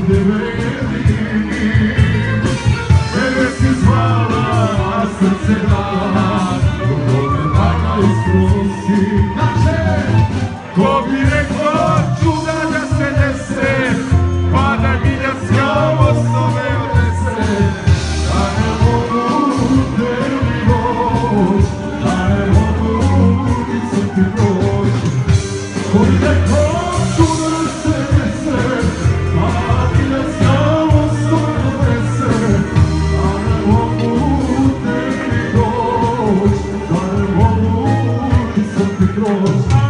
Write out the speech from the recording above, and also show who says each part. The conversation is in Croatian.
Speaker 1: tebe jedini. Tebe si zvala, a srce dala, ljubove dana isprosi. Ko bi rekao čuda da se dese, pa da milja sjavo snove odnese. Da ne mogu tebi doć, da ne mogu ulicom ti proć. Ko bi rekao čuda da se dese, pa da milja sjavo snove odnese. Da ne mogu tebi doć, da ne mogu ulicom ti proć.